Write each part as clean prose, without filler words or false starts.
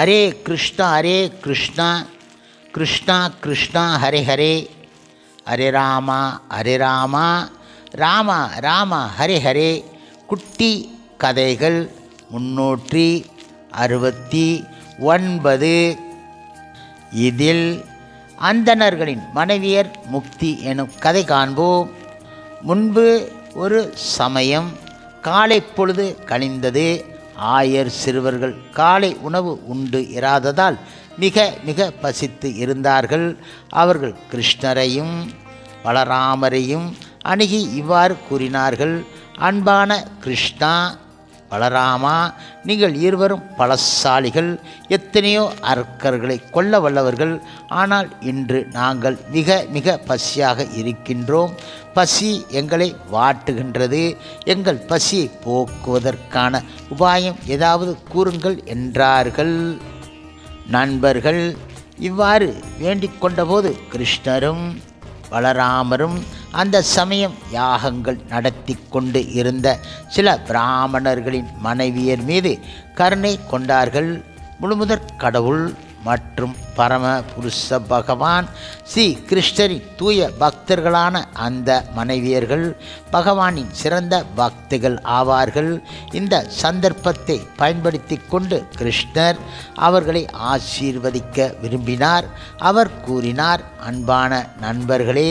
ஹரே கிருஷ்ணா கிருஷ்ணா கிருஷ்ணா ஹரே ஹரே, ஹரே ராமா ராமா ராமா ஹரே ஹரே. குட்டி கதைகள் 369. இதில் அந்தணர்களின் மனைவியர் முக்தி எனும் கதை காண்போம். முன்பு ஒரு சமயம் காலை பொழுது கழிந்தது. ஆயர் சிறுவர்கள் காலை உணவு உண்டு இராததால் மிக மிக பசித்து இருந்தார்கள். அவர்கள் கிருஷ்ணரையும் பலராமரையும் அணுகி இவ்வாறு கூறினார்கள்: அன்பான கிருஷ்ணா, பலராமா, நீங்கள் இருவரும் பலசாலிகள், எத்தனையோ அரக்கர்களை கொல்ல வல்லவர்கள். ஆனால் இன்று நாங்கள் மிக மிக பசியாக இருக்கின்றோம். பசி எங்களை வாட்டுகின்றது. எங்கள் பசியை போக்குவதற்கான உபாயம் ஏதாவது கூறுங்கள் என்றார்கள். நண்பர்கள் இவ்வாறு வேண்டிக் கொண்டபோது கிருஷ்ணரும் பலராமரும் அந்த சமயம் யாகங்கள் நடத்தி கொண்டு இருந்த சில பிராமணர்களின் மனைவியர் மீது கருணை கொண்டார்கள். முழுமுதற் கடவுள் மற்றும் பரம புருஷ பகவான் ஸ்ரீ கிருஷ்ணரின் தூய பக்தர்களான அந்த மனைவியர்கள் பகவானின் சிறந்த பக்திகள் ஆவார்கள். இந்த சந்தர்ப்பத்தை பயன்படுத்தி கொண்டு கிருஷ்ணர் அவர்களை ஆசீர்வதிக்க விரும்பினார். அவர் கூறினார்: அன்பான நண்பர்களே,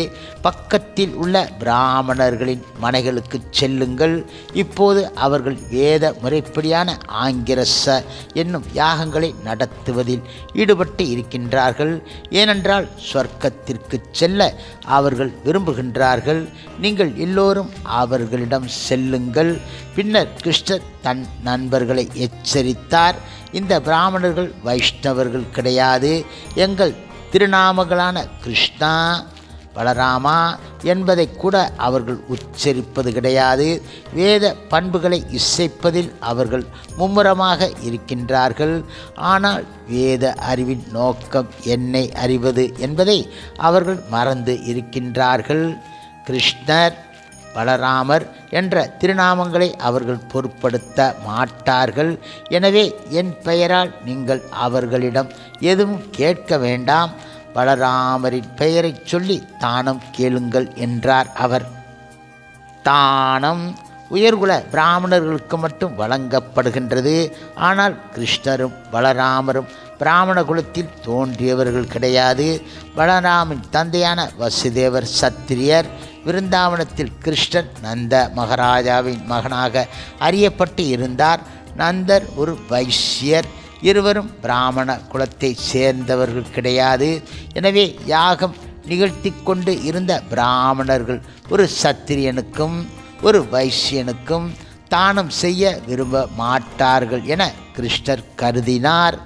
பக்கத்தில் உள்ள பிராமணர்களின் மனைகளுக்கு செல்லுங்கள். இப்போது அவர்கள் வேத முறைப்படியான ஆங்கிரச என்னும் யாகங்களை நடத்துவதில் ஈடுபட்டு இருக்கின்றார்கள். ஏனென்றால் சொர்க்கத்திற்கு செல்ல அவர்கள் விரும்புகின்றார்கள். நீங்கள் எல்லோரும் அவர்களிடம் செல்லுங்கள். பின்னர் கிருஷ்ணர் தன் நண்பர்களை எச்சரித்தார்: இந்த பிராமணர்கள் வைஷ்ணவர்கள் கிடையாது. எங்கள் திருநாமங்களான கிருஷ்ணா, பலராமா என்பதை கூட அவர்கள் உச்சரிப்பது கிடையாது. வேத பண்புகளை இசைப்பதில் அவர்கள் மும்முரமாக இருக்கின்றார்கள். ஆனால் வேத அறிவின் நோக்கம் என்னை அறிவது என்பதை அவர்கள் மறந்து இருக்கின்றார்கள். கிருஷ்ணர், பலராமர் என்ற திருநாமங்களை அவர்கள் பொருட்படுத்த மாட்டார்கள். எனவே என் பெயரால் நீங்கள் அவர்களிடம் எதுவும் கேட்க வேண்டாம். பலராமரின் பெயரை சொல்லி தானம் கேளுங்கள் என்றார் அவர். தானம் உயர்குல பிராமணர்களுக்கு மட்டும் வழங்கப்படுகின்றது. ஆனால் கிருஷ்ணரும் பலராமரும் பிராமண குலத்தில் தோன்றியவர்கள் கிடையாது. பலராமின் தந்தையான வசுதேவர் சத்திரியர். விருந்தாவனத்தில் கிருஷ்ணர் நந்த மகாராஜாவின் மகனாக அறியப்பட்டு இருந்தார். நந்தர் ஒரு வைசியர். இருவரும் பிராமண குலத்தை சேர்ந்தவர்கள் கிடையாது. எனவே யாகம் நிகழ்த்தி கொண்டு இருந்த பிராமணர்கள் ஒரு சத்திரியனுக்கும் ஒரு வைசியனுக்கும் தானம் செய்ய விரும்ப மாட்டார்கள் என கிருஷ்ணர் கருதினார்.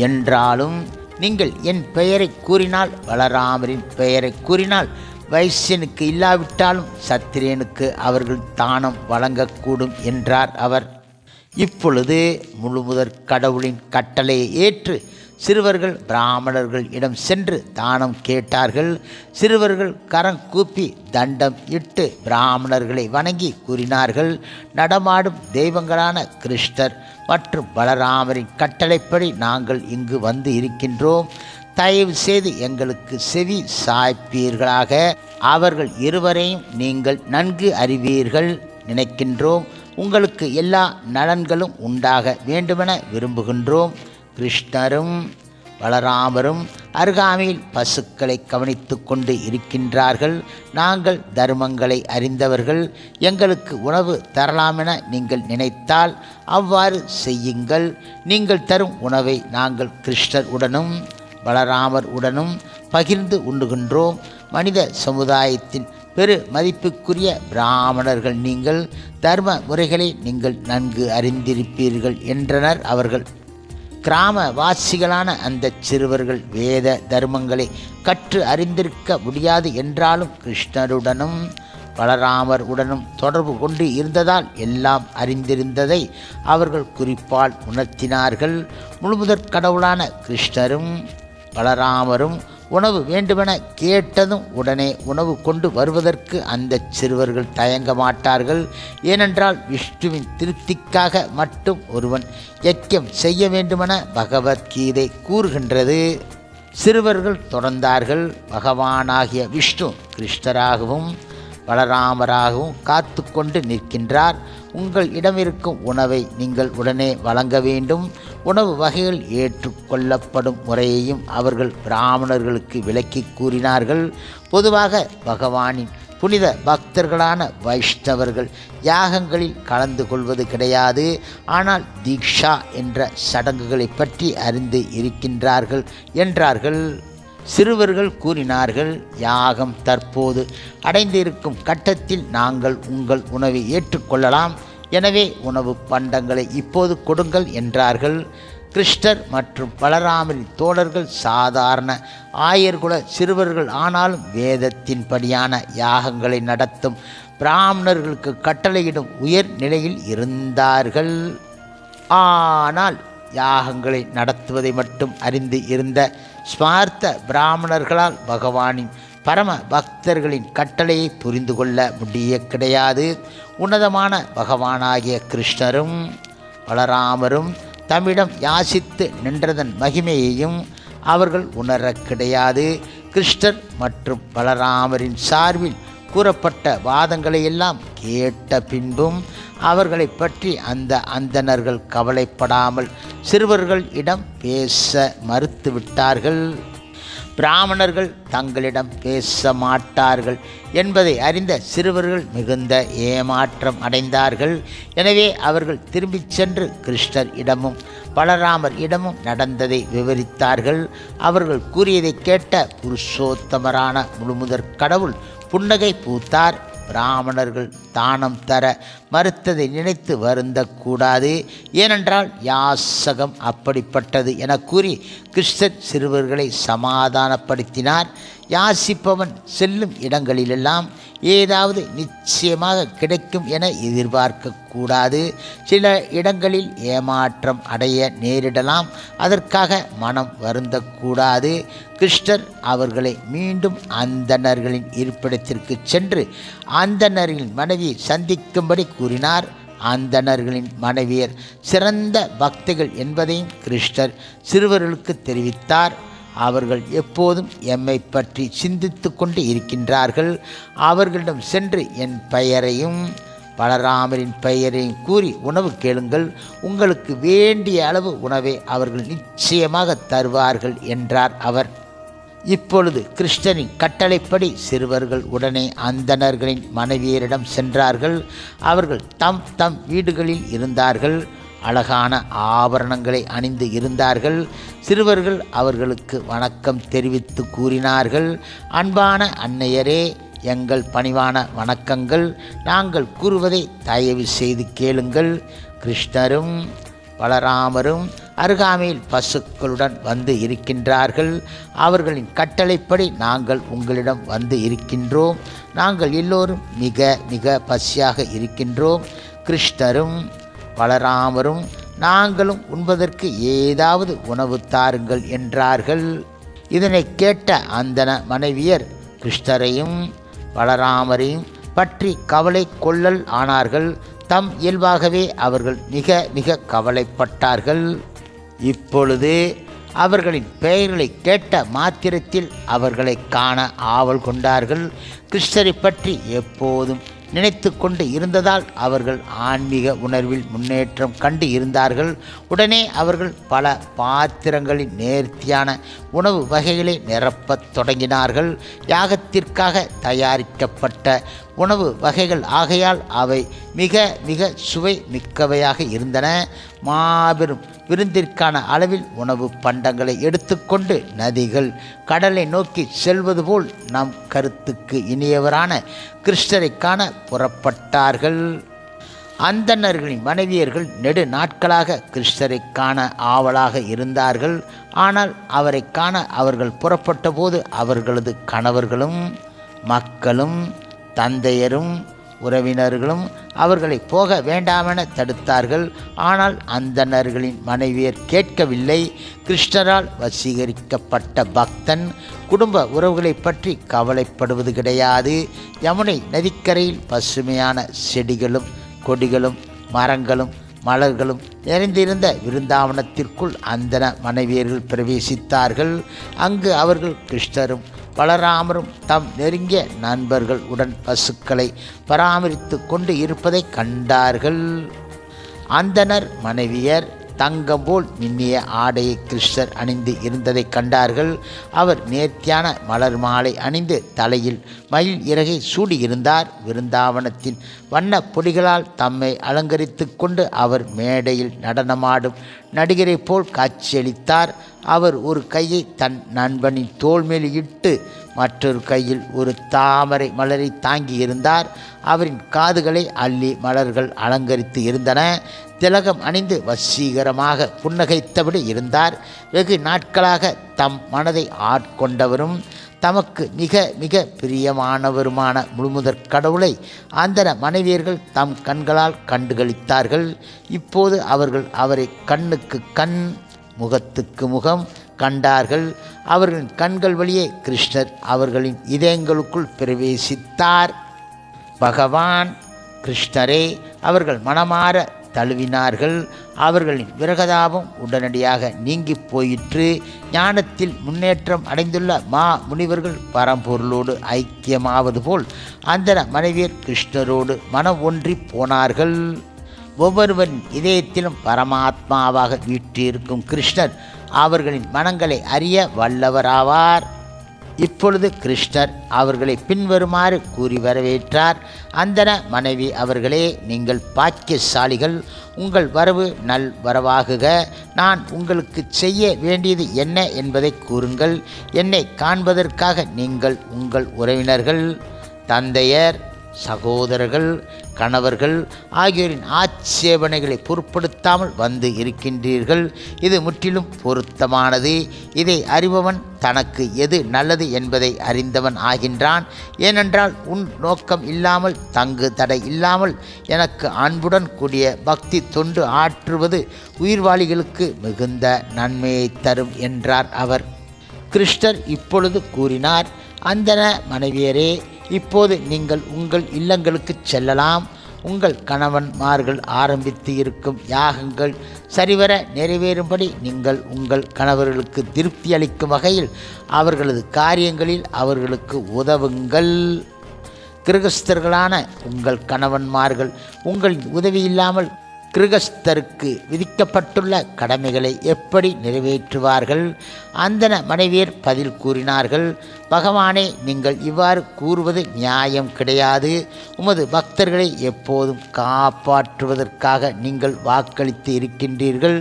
என்றாலும் நீங்கள் என் பெயரை கூறினால், பலராமரின் பெயரை கூறினால், வைசியனுக்கு இல்லாவிட்டாலும் சத்திரியனுக்கு அவர்கள் தானம் வழங்கக்கூடும் என்றார் அவர். இப்பொழுது முழுமுதற் கடவுளின் கட்டளையை ஏற்று சிறுவர்கள் பிராமணர்கள் இடம் சென்று தானம் கேட்டார்கள். சிறுவர்கள் கரங்கூப்பி தண்டம் இட்டு பிராமணர்களை வணங்கி கூறினார்கள்: நடமாடும் தெய்வங்களான கிருஷ்ணர் மற்றும் பலராமரின் கட்டளைப்படி நாங்கள் இங்கு வந்து இருக்கின்றோம். தயவு செய்து எங்களுக்கு செவி சாய்ப்பீர்களாக. அவர்கள் இருவரையும் நீங்கள் நன்கு அறிவீர்கள் நினைக்கின்றோம். உங்களுக்கு எல்லா நலன்களும் உண்டாக வேண்டுமென விரும்புகின்றோம். கிருஷ்ணரும் பலராமரும் அருகாமையில் பசுக்களை கவனித்து கொண்டு இருக்கின்றார்கள். நாங்கள் தர்மங்களை அறிந்தவர்கள். எங்களுக்கு உணவு தரலாமென நீங்கள் நினைத்தால் அவ்வாறு செய்யுங்கள். நீங்கள் தரும் உணவை நாங்கள் கிருஷ்ணர் உடனும் பலராமர் உடனும் பகிர்ந்து உண்ணுகின்றோம். மனித சமுதாயத்தின் பெரு மதிப்புக்குரிய பிராமணர்கள் நீங்கள். தர்ம முறைகளை நீங்கள் நன்கு அறிந்திருப்பீர்கள் என்றனர் அவர்கள். கிராமவாசிகளான அந்த சிறுவர்கள் வேத தர்மங்களை கற்று அறிந்திருக்க முடியாது என்றாலும் கிருஷ்ணருடனும் பலராமர் உடனும் தொடர்பு கொண்டு இருந்ததால் எல்லாம் அறிந்திருந்ததை அவர்கள் குறிப்பால் உணர்த்தினார்கள். முழுமுதற் கடவுளான கிருஷ்ணரும் பலராமரும் உணவு வேண்டுமென கேட்டதும் உடனே உணவு கொண்டு வருவதற்கு அந்த சிறுவர்கள் தயங்க மாட்டார்கள். ஏனென்றால் விஷ்ணுவின் திருப்திக்காக மட்டும் ஒருவன் யஜ்ஞம் செய்ய வேண்டுமென பகவத்கீதை கூறுகின்றது. சிறுவர்கள் தொடர்ந்தார்கள். பகவானாகிய விஷ்ணு கிருஷ்ணராகவும் பலராமராகவும் காத்து கொண்டு நிற்கின்றார். உங்கள் இடமிருக்கும் உணவை நீங்கள் உடனே வழங்க வேண்டும். உணவு வகைகள் ஏற்றுக்கொள்ளப்படும் முறையையும் அவர்கள் பிராமணர்களுக்கு விளக்கி கூறினார்கள். பொதுவாக பகவானின் புனித பக்தர்களான வைஷ்ணவர்கள் யாகங்களில் கலந்து கொள்வது கிடையாது. ஆனால் தீக்ஷா என்ற சடங்குகளை பற்றி அறிந்து இருக்கின்றார்கள் என்றார்கள். சிறுவர்கள் கூறினார்கள், யாகம் தற்போது அடைந்திருக்கும் கட்டத்தில் நாங்கள் உங்கள் உணவை ஏற்றுக்கொள்ளலாம். எனவே உணவு பண்டங்களை இப்போது கொடுங்கள் என்றார்கள். கிருஷ்ணர் மற்றும் பலராமரின் தோழர்கள் சாதாரண ஆயர்குல சிறுவர்கள் ஆனாலும் வேதத்தின்படியான யாகங்களை நடத்தும் பிராமணர்களுக்கு கட்டளையிடும் உயர் நிலையில் இருந்தார்கள். ஆனால் யாகங்களை நடத்துவதை மட்டும் அறிந்து இருந்த ஸ்மார்த்த பிராமணர்களால் பகவானின் பரம பக்தர்களின் கட்டளையை புரிந்து கொள்ள முடிய கிடையாது. உன்னதமான பகவானாகிய கிருஷ்ணரும் பலராமரும் தம்மிடம் யாசித்து நின்றதன் மகிமையையும் அவர்கள் உணர கிடையாது. கிருஷ்ணர் மற்றும் பலராமரின் சார்பில் கூறப்பட்ட வாதங்களை எல்லாம் கேட்ட பின்பும் அவர்களை பற்றி அந்த அந்தணர்கள் கவலைப்படாமல் சிறுவர்கள் இடம் பேச மறுத்துவிட்டார்கள். பிராமணர்கள் தங்களிடம் பேச மாட்டார்கள் என்பதை அறிந்த சிறுவர்கள் மிகுந்த ஏமாற்றம் அடைந்தார்கள். எனவே அவர்கள் திரும்பிச் சென்று கிருஷ்ணர் இடமும் பலராமர் இடமும் நடந்ததை விவரித்தார்கள். அவர்கள் கூறியதை கேட்ட புருஷோத்தமரான முழுமுதற் கடவுள் புன்னகை பூத்தார். பிராமணர்கள் தானம் தர மறுத்ததை நினைத்து வருந்தக்கூடாது. ஏனென்றால் யாசகம் அப்படிப்பட்டது என கூறி கிருஷ்ணர் சிறுவர்களை சமாதானப்படுத்தினார். யாசிப்பவன் செல்லும் இடங்களிலெல்லாம் ஏதாவது நிச்சயமாக கிடைக்கும் என எதிர்பார்க்கக்கூடாது. சில இடங்களில் ஏமாற்றம் அடைய நேரிடலாம். அதற்காக மனம் வருந்தக்கூடாது. கிருஷ்ணர் அவர்களை மீண்டும் அந்தணர்களின் இருப்பிடத்திற்கு சென்று அந்தணர்களின் மனைவியை சந்திக்கும்படி கூறினார். அந்தணர்களின் மனைவியர் சிறந்த பக்திகள் என்பதையும் கிருஷ்ணர் சிறுவர்களுக்கு தெரிவித்தார். அவர்கள் எப்போதும் எம்மை பற்றி சிந்தித்து கொண்டு இருக்கின்றார்கள். அவர்களிடம் சென்று என் பெயரையும் பலராமரின் பெயரையும் கூறி உணவு கேளுங்கள். உங்களுக்கு வேண்டிய அளவு உணவை அவர்கள் நிச்சயமாக தருவார்கள் என்றார் அவர். இப்பொழுது கிருஷ்ணரின் கட்டளைப்படி சிறுவர்கள் உடனே அந்தணர்களின் மனைவியரிடம் சென்றார்கள். அவர்கள் தம் தம் வீடுகளில் இருந்தார்கள். அழகான ஆபரணங்களை அணிந்து இருந்தார்கள். சிறுவர்கள் அவர்களுக்கு வணக்கம் தெரிவித்து கூறினார்கள், அன்பான அன்னையரே, எங்கள் பணிவான வணக்கங்கள். நாங்கள் கூறுவதை தயவு செய்து கேளுங்கள். கிருஷ்ணரும் பலராமரும் அருகாமையில் பசுக்களுடன் வந்து இருக்கின்றார்கள். அவர்களின் கட்டளைப்படி நாங்கள் உங்களிடம் வந்து இருக்கின்றோம். நாங்கள் எல்லோரும் மிக மிக பசியாக இருக்கின்றோம். கிருஷ்ணரும் பலராமரும் நாங்களும் உண்பதற்கு ஏதாவது உணவு தாருங்கள் என்றார்கள். இதனை கேட்ட அந்தண மனைவியர் கிருஷ்ணரையும் பலராமரையும் பற்றி கவலை கொள்ளல் ஆனார்கள். தம் இயல்பாகவே அவர்கள் மிக மிக கவலைப்பட்டார்கள். இப்பொழுது அவர்களின் பெயர்களை கேட்ட மாத்திரத்தில் அவர்களை காண ஆவல் கொண்டார்கள். கிருஷ்ணரை பற்றி எப்போதும் நினைத்து கொண்டு இருந்ததால் அவர்கள் ஆன்மீக உணர்வில் முன்னேற்றம் கண்டு இருந்தார்கள். உடனே அவர்கள் பல பாத்திரங்களின் நேர்த்தியான உணவு வகைகளை நிரப்பத் தொடங்கினார்கள். யாகத்திற்காக தயாரிக்கப்பட்ட உணவு வகைகள் ஆகையால் அவை மிக மிக சுவை மிக்கவையாக இருந்தன. மாபெரும் விருந்திற்கான அளவில் உணவு பண்டங்களை எடுத்துக்கொண்டு நதிகள் கடலை நோக்கி செல்வது போல் நம் கருத்துக்கு இனியவரான கிருஷ்ணரை காண புறப்பட்டார்கள். அந்தணர்களின் மனைவியர்கள் நெடு நாட்களாக கிருஷ்ணரை காண ஆவலாக இருந்தார்கள். ஆனால் அவரை காண அவர்கள் புறப்பட்ட போது அவர்களது கணவர்களும் மக்களும் தந்தையரும் உறவினர்களும் அவர்களை போக வேண்டாமென தடுத்தார்கள். ஆனால் அந்தணர்களின் மனைவியர் கேட்கவில்லை. கிருஷ்ணரால் வசீகரிக்கப்பட்ட பக்தன் குடும்ப உறவுகளை பற்றி கவலைப்படுவது கிடையாது. யமுனை நதிக்கரையில் பசுமையான செடிகளும் கொடிகளும் மரங்களும் மலர்களும் நிறைந்திருந்த விருந்தாவனத்திற்குள் அந்தன மனைவியர்கள் பிரவேசித்தார்கள். அங்கு அவர்கள் கிருஷ்ணரும் பலராமரும் தம் நெருங்கிய நண்பர்கள் உடன் பசுக்களை பராமரித்து கொண்டு இருப்பதை கண்டார்கள். அந்தனர் மனைவியர் தங்கம் போல் மின்னிய ஆடையை கிருஷ்ணர் அணிந்து இருந்ததை கண்டார்கள். அவர் நேர்த்தியான மலர் மாலை அணிந்து தலையில் மயில் இறகை சூடியிருந்தார். விருந்தாவனத்தின் வண்ண பொடிகளால் தம்மை அலங்கரித்து கொண்டு அவர் மேடையில் நடனமாடும் நடிகரை போல் காட்சியளித்தார். அவர் ஒரு கையை தன் நண்பனின் தோள் மேல் இட்டு மற்றொரு கையில் ஒரு தாமரை மலரை தாங்கியிருந்தார். அவரின் காதுகளை அள்ளி மலர்கள் அலங்கரித்து இருந்தன. திலகம் அணிந்து வசீகரமாக புன்னகைத்தபடி இருந்தார். வெகு நாட்களாக தம் மனதை ஆட்கொண்டவரும் தமக்கு மிக மிக பிரியமானவருமான முழுமுதற் கடவுளை அந்தன மனைவியர்கள் தம் கண்களால் கண்டுகளித்தார்கள். இப்போது அவர்கள் அவரை கண்ணுக்கு கண் முகத்துக்கு முகம் கண்டார்கள். அவர்களின் கண்கள் வழியே கிருஷ்ணர் அவர்களின் இதயங்களுக்குள் பிரவேசித்தார். பகவான் கிருஷ்ணரே அவர்கள் மனமாற தழுவினார்கள். அவர்களின் விரகதாபம் உடனடியாக நீங்கி போயிற்று. ஞானத்தில் முன்னேற்றம் அடைந்துள்ள முனிவர்கள் பரம்பொருளோடு ஐக்கியமாவது போல் அந்தன மனைவியர் கிருஷ்ணரோடு மனம் ஒன்றி போனார்கள். ஒவ்வொருவரின் இதயத்திலும் பரமாத்மாவாக வீற்றிருக்கும் கிருஷ்ணர் அவர்களின் மனங்களை அறிய வல்லவராவார். இப்பொழுது கிருஷ்ணர் அவர்களை பின்வருமாறு கூறி வரவேற்றார். அந்தன மனைவி அவர்களே, நீங்கள் பாக்கியசாலிகள். உங்கள் வரவு நல் வரவாகுக. நான் உங்களுக்கு செய்ய வேண்டியது என்ன என்பதை கூறுங்கள். என்னை காண்பதற்காக நீங்கள் உங்கள் உறவினர்கள், தந்தையர், சகோதரர்கள், கணவர்கள் ஆகியோரின் ஆட்சேபனைகளை பொருட்படுத்தாமல் வந்து இருக்கின்றீர்கள். இது முற்றிலும் பொருத்தமானது. இதை அறிபவன் தனக்கு எது நல்லது என்பதை அறிந்தவன் ஆகின்றான். ஏனென்றால் உன் நோக்கம் இல்லாமல் தங்கு தடை இல்லாமல் எனக்கு அன்புடன் கூடிய பக்தி தொண்டு ஆற்றுவது உயிர்வாளிகளுக்கு மிகுந்த நன்மையை தரும் என்றார் அவர். கிருஷ்ணர் இப்பொழுது கூறினார், அந்தன மனைவியரே, இப்போது நீங்கள் உங்கள் இல்லங்களுக்கு செல்லலாம். உங்கள் கணவன்மார்கள் ஆரம்பித்து இருக்கும் யாகங்கள் சரிவர நிறைவேறும்படி நீங்கள் உங்கள் கணவர்களுக்கு திருப்தி அளிக்கும் வகையில் அவர்களது காரியங்களில் அவர்களுக்கு உதவுங்கள். கிருகஸ்தர்களான உங்கள் கணவன்மார்கள் உங்களின் உதவி இல்லாமல் கிருகஸ்தருக்கு விதிக்கப்பட்டுள்ள கடமைகளை எப்படி நிறைவேற்றுவார்கள்? அந்தன மனைவியர் பதில் கூறினார்கள், பகவானே, நீங்கள் இவ்வாறு கூறுவது நியாயம் கிடையாது. உமது பக்தர்களை எப்போதும் காப்பாற்றுவதற்காக நீங்கள் வாக்களித்து இருக்கின்றீர்கள்.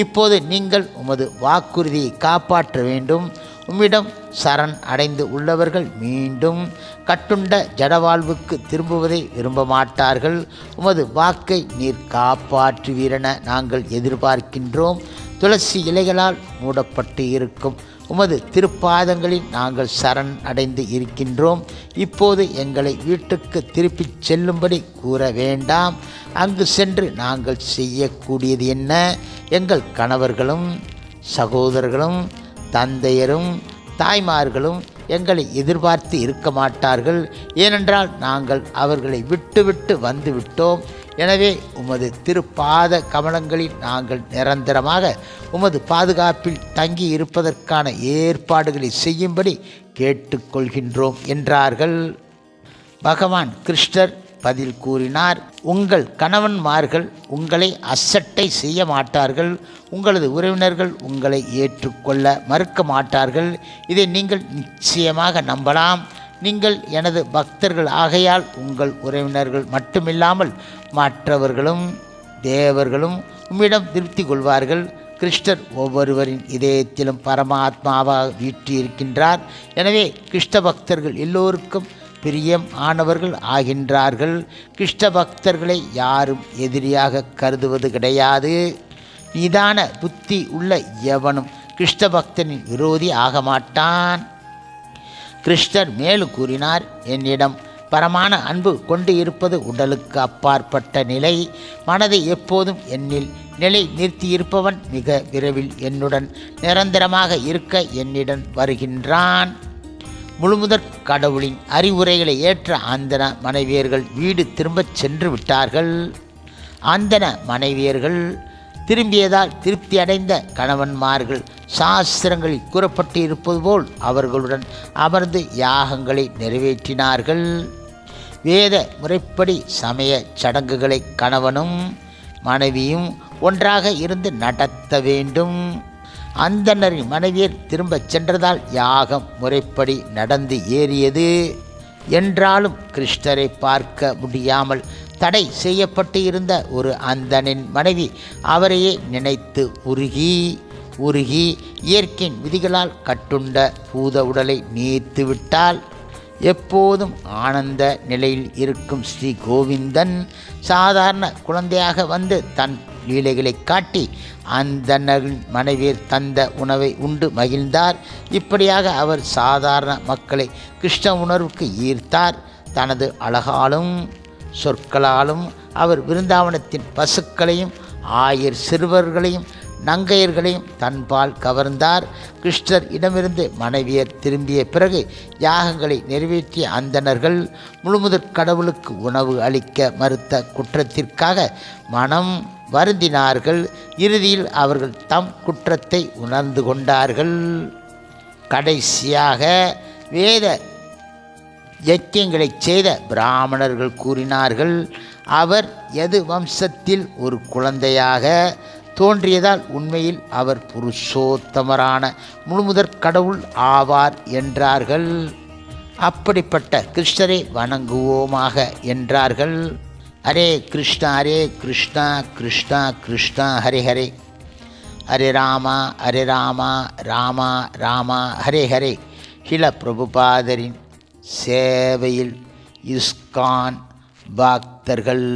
இப்போது நீங்கள் உமது வாக்குறுதியை காப்பாற்ற வேண்டும். உம்மிடம் சரண் அடைந்து உள்ளவர்கள் மீண்டும் கட்டுண்ட ஜடவாழ்வுக்கு திரும்புவதை விரும்ப மாட்டார்கள். உமது வாக்கை நீர் காப்பாற்றுவீரென நாங்கள் எதிர்பார்க்கின்றோம். துளசி இலைகளால் மூடப்பட்டு இருக்கும் உமது திருப்பாதங்களில் நாங்கள் சரண் அடைந்து இருக்கின்றோம். இப்போது எங்களை வீட்டுக்கு திருப்பிச் செல்லும்படி கூற வேண்டாம். அங்கு சென்று நாங்கள் செய்யக்கூடியது என்ன? எங்கள் கணவர்களும் சகோதரர்களும் தந்தையரும் தாய்மார்களும் எங்களை எதிர்பார்த்து இருக்க மாட்டார்கள். ஏனென்றால் நாங்கள் அவர்களை விட்டு வந்துவிட்டோம். எனவே உமது திருப்பாத கமலங்களில் நாங்கள் நிரந்தரமாக உமது பாதுகாப்பில் தங்கி இருப்பதற்கான ஏற்பாடுகளை செய்யும்படி கேட்டுக்கொள்கின்றோம் என்றார்கள். பகவான் கிருஷ்ணர் பதில் கூறினார், உங்கள் கணவன்மார்கள் உங்களை அசட்டை செய்ய மாட்டார்கள். உங்களது உறவினர்கள் உங்களை ஏற்றுக்கொள்ள மறுக்க மாட்டார்கள். இதை நீங்கள் நிச்சயமாக நம்பலாம். நீங்கள் எனது பக்தர்கள் ஆகையால் உங்கள் உறவினர்கள் மட்டுமில்லாமல் மற்றவர்களும் தேவர்களும் உம்மிடம் திருப்தி கொள்வார்கள். கிருஷ்ணர் ஒவ்வொருவரின் இதயத்திலும் பரமாத்மாவாக வீற்றிருக்கின்றார். எனவே கிருஷ்ண பக்தர்கள் எல்லோருக்கும் பிரியம் ஆனவர்கள் ஆகின்றார்கள். கிருஷ்ண பக்தர்களை யாரும் எதிரியாக கருதுவது கிடையாது. நிதான புத்தி உள்ள எவனும் கிருஷ்ண பக்தனின் விரோதி ஆக மாட்டான். கிருஷ்ணர் மேலும் கூறினார், என்னிடம் பரமான அன்பு கொண்டு இருப்பது உடலுக்கு அப்பாற்பட்ட நிலை. மனதை எப்போதும் என்னில் நிலை நிறுத்தியிருப்பவன் மிக விரைவில் என்னுடன் நிரந்தரமாக இருக்க என்னிடம் வருகின்றான். முழுமுதற் கடவுளின் அறிவுரைகளை ஏற்ற அந்தன மனைவியர்கள் வீடு திரும்பச் சென்று விட்டார்கள். அந்தன மனைவியர்கள் திரும்பியதால் திருப்தி அடைந்த கணவன்மார்கள் சாஸ்திரங்களில் கூறப்பட்டு இருப்பது போல் அவர்களுடன் அமர்ந்து யாகங்களை நிறைவேற்றினார்கள். வேத முறைப்படி சமய சடங்குகளை கணவனும் மனைவியும் ஒன்றாக இருந்து நடத்த வேண்டும். அந்தணரின் மனைவியர் திரும்பச் சென்றதால் யாகம் முறைப்படி நடந்து ஏறியது. என்றாலும் கிருஷ்ணரை பார்க்க முடியாமல் தடை செய்யப்பட்டு இருந்த ஒரு அந்தனின் மனைவி அவரையே நினைத்து உருகி இயற்கையின் விதிகளால் கட்டுண்ட பூத உடலை நீர்த்து விட்டாள். எப்போதும் ஆனந்த நிலையில் இருக்கும் ஸ்ரீ கோவிந்தன் சாதாரண குழந்தையாக வந்து தன் லீலைகளை காட்டி அந்தணரின் மனைவியர் தந்த உணவை உண்டு மகிழ்ந்தார். இப்படியாக அவர் சாதாரண மக்களை கிருஷ்ண உணர்வுக்கு ஈர்த்தார். தனது அழகாலும் சொற்களாலும் அவர் விருந்தாவனத்தின் பசுக்களையும் ஆயர் சிறுவர்களையும் நங்கையர்களையும் தன்பால் கவர்ந்தார். கிருஷ்ணர் இடமிருந்து மனைவியர் திரும்பிய பிறகு யாகங்களை நிறைவேற்றிய அந்தணர்கள் முழுமுதற் கடவுளுக்கு உணவு அளிக்க மறுத்த குற்றத்திற்காக மனம் வருந்தினார்கள். இறுதியில் அவர்கள் தம் குற்றத்தை உணர்ந்து கொண்டார்கள். கடைசியாக வேத யஜ்யங்களை செய்த பிராமணர்கள் கூறினார்கள், அவர் யது வம்சத்தில் ஒரு குழந்தையாக தோன்றியதால் உண்மையில் அவர் புருஷோத்தமரான முழுமுதற் கடவுள் ஆவார் என்றார்கள். அப்படிப்பட்ட கிருஷ்ணரை வணங்குவோமாக என்றார்கள். ஹரே கிருஷ்ணா ஹரே கிருஷ்ணா கிருஷ்ணா கிருஷ்ணா ஹரே ஹரே, ஹரே ராமா ராமா ராமா ஹரே ஹரே. ஹில பிரபுபாதரின் சேவையில் இஸ்கான் பக்தர்கள்.